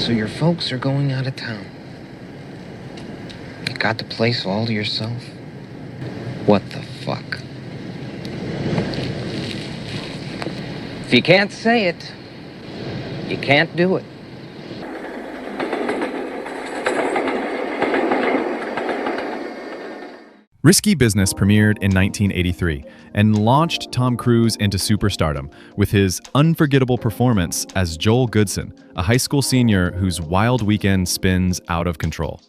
So your folks are going out of town. You got the place all to yourself? What the fuck? If you can't say it, you can't do it. Risky Business premiered in 1983 and launched Tom Cruise into superstardom with his unforgettable performance as Joel Goodson, a high school senior whose wild weekend spins out of control.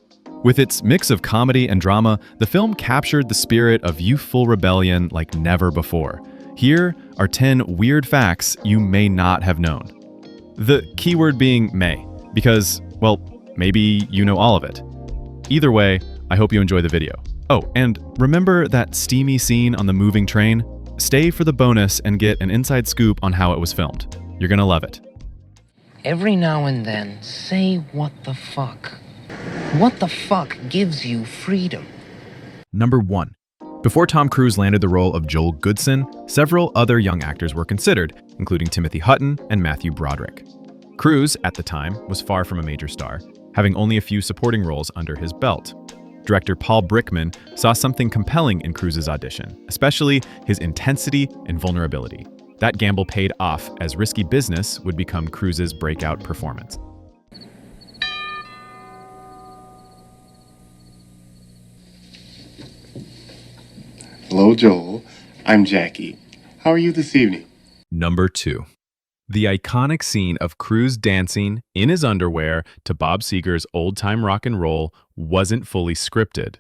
With its mix of comedy and drama, the film captured the spirit of youthful rebellion like never before. Here are 10 weird facts you may not have known. The keyword being may, because, well, maybe you know all of it. Either way, I hope you enjoy the video. Oh, and remember that steamy scene on the moving train? Stay for the bonus and get an inside scoop on how it was filmed. You're gonna love it. Every now and then, say what the fuck. What the fuck gives you freedom? Number 1. Before Tom Cruise landed the role of Joel Goodson, several other young actors were considered, including Timothy Hutton and Matthew Broderick. Cruise, at the time, was far from a major star, having only a few supporting roles under his belt. Director Paul Brickman saw something compelling in Cruise's audition, especially his intensity and vulnerability. That gamble paid off as Risky Business would become Cruise's breakout performance. Hello, Joel. I'm Jackie. How are you this evening? Number 2. The iconic scene of Cruise dancing in his underwear to Bob Seger's old-time rock and roll wasn't fully scripted.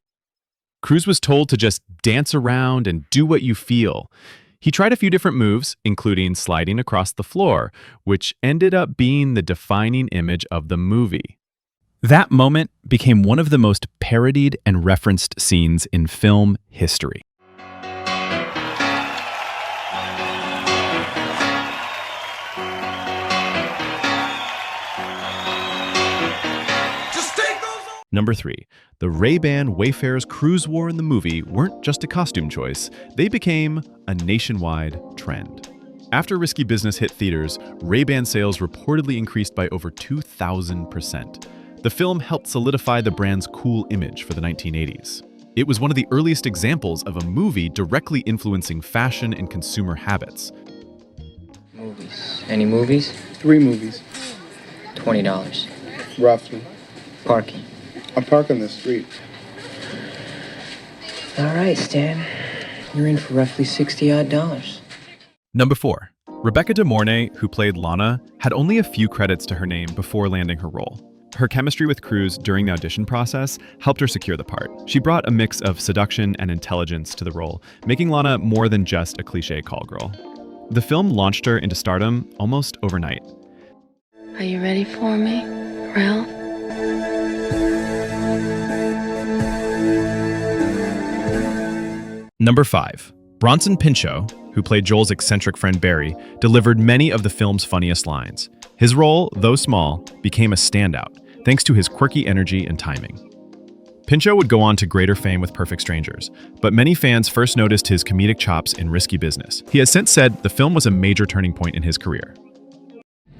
Cruise was told to just dance around and do what you feel. He tried a few different moves, including sliding across the floor, which ended up being the defining image of the movie. That moment became one of the most parodied and referenced scenes in film history. Number 3. The Ray-Ban Wayfarer's Cruise wore in the movie weren't just a costume choice, they became a nationwide trend. After Risky Business hit theaters, Ray-Ban sales reportedly increased by over 2,000%. The film helped solidify the brand's cool image for the 1980s. It was one of the earliest examples of a movie directly influencing fashion and consumer habits. Movies. Any movies? 3 movies, $20. roughly. Parking. I park on the street. All right, Stan. You're in for roughly $60-odd. Number 4. Rebecca De Mornay, who played Lana, had only a few credits to her name before landing her role. Her chemistry with Cruise during the audition process helped her secure the part. She brought a mix of seduction and intelligence to the role, making Lana more than just a cliché call girl. The film launched her into stardom almost overnight. Are you ready for me, Ralph? Number 5. Bronson Pinchot, who played Joel's eccentric friend Barry, delivered many of the film's funniest lines. His role, though small, became a standout, thanks to his quirky energy and timing. Pinchot would go on to greater fame with Perfect Strangers, but many fans first noticed his comedic chops in Risky Business. He has since said the film was a major turning point in his career.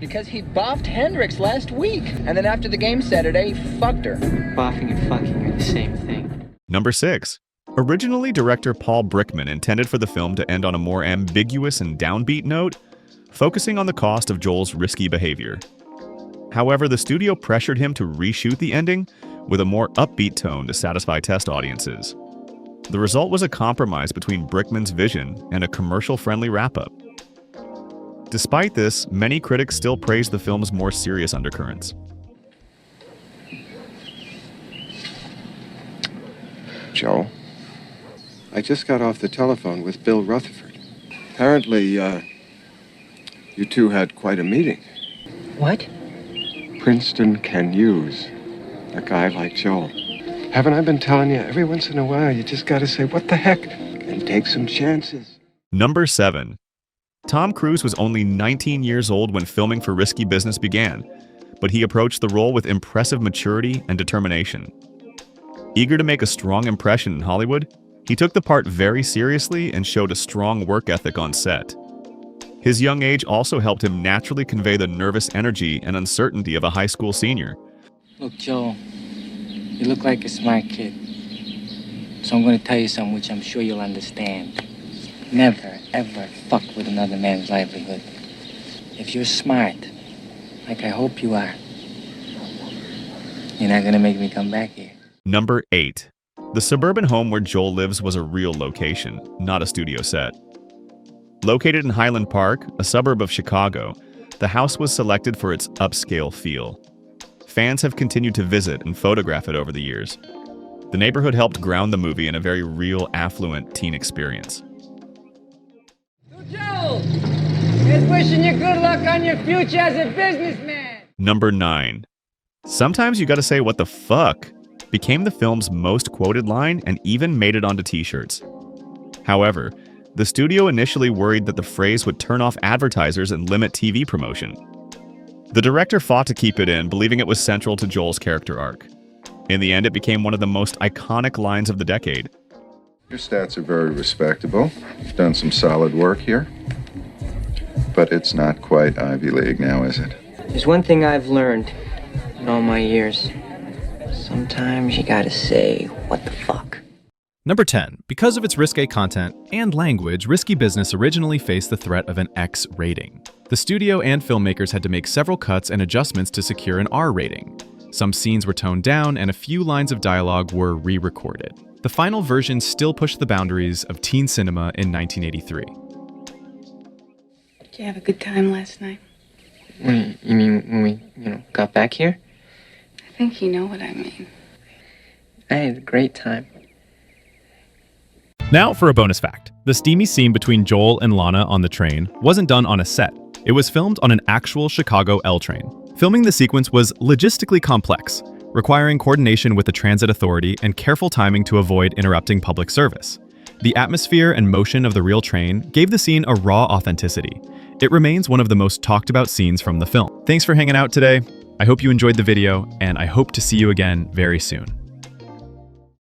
Because he boffed Hendrix last week, and then after the game Saturday, he fucked her. Boffing and fucking are the same thing. Number 6. Originally, director Paul Brickman intended for the film to end on a more ambiguous and downbeat note, focusing on the cost of Joel's risky behavior. However, the studio pressured him to reshoot the ending with a more upbeat tone to satisfy test audiences. The result was a compromise between Brickman's vision and a commercial-friendly wrap-up. Despite this, many critics still praise the film's more serious undercurrents. Joe, I just got off the telephone with Bill Rutherford. Apparently, you two had quite a meeting. What? Princeton can use a guy like Joel. Haven't I been telling you, every once in a while, you just gotta say, what the heck, and take some chances. Number 7. Tom Cruise was only 19 years old when filming for Risky Business began, but he approached the role with impressive maturity and determination. Eager to make a strong impression in Hollywood, he took the part very seriously and showed a strong work ethic on set. His young age also helped him naturally convey the nervous energy and uncertainty of a high school senior. Look, Joel, you look like a smart kid. So I'm going to tell you something which I'm sure you'll understand. Never, ever fuck with another man's livelihood. If you're smart, like I hope you are, you're not going to make me come back here. Number 8. The suburban home where Joel lives was a real location, not a studio set. Located in Highland Park, a suburb of Chicago, the house was selected for its upscale feel. Fans have continued to visit and photograph it over the years. The neighborhood helped ground the movie in a very real, affluent teen experience. Joel! Here's wishing you good luck on your future as a businessman! Number 9. Sometimes you gotta say what the fuck became the film's most quoted line and even made it onto t-shirts. However, the studio initially worried that the phrase would turn off advertisers and limit TV promotion. The director fought to keep it in, believing it was central to Joel's character arc. In the end, it became one of the most iconic lines of the decade. Your stats are very respectable. You've done some solid work here. But it's not quite Ivy League now, is it? There's one thing I've learned in all my years. Sometimes you gotta say, what the fuck? Number 10. Because of its risque content and language, Risky Business originally faced the threat of an X rating. The studio and filmmakers had to make several cuts and adjustments to secure an R rating. Some scenes were toned down and a few lines of dialogue were re-recorded. The final version still pushed the boundaries of teen cinema in 1983. Did you have a good time last night? Wait, you mean when we, got back here? I think you know what I mean. I had a great time. Now for a bonus fact. The steamy scene between Joel and Lana on the train wasn't done on a set. It was filmed on an actual Chicago L train. Filming the sequence was logistically complex, requiring coordination with the transit authority and careful timing to avoid interrupting public service. The atmosphere and motion of the real train gave the scene a raw authenticity. It remains one of the most talked about scenes from the film. Thanks for hanging out today. I hope you enjoyed the video, and I hope to see you again very soon.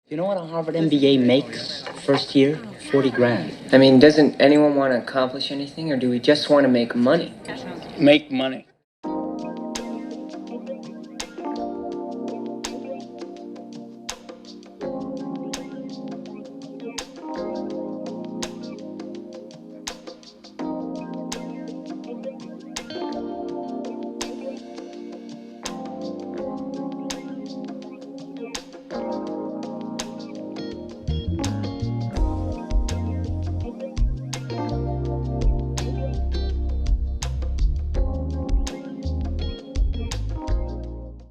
You know what a Harvard MBA makes first year? 40 grand. I mean, doesn't anyone want to accomplish anything, or do we just want to make money? Make money.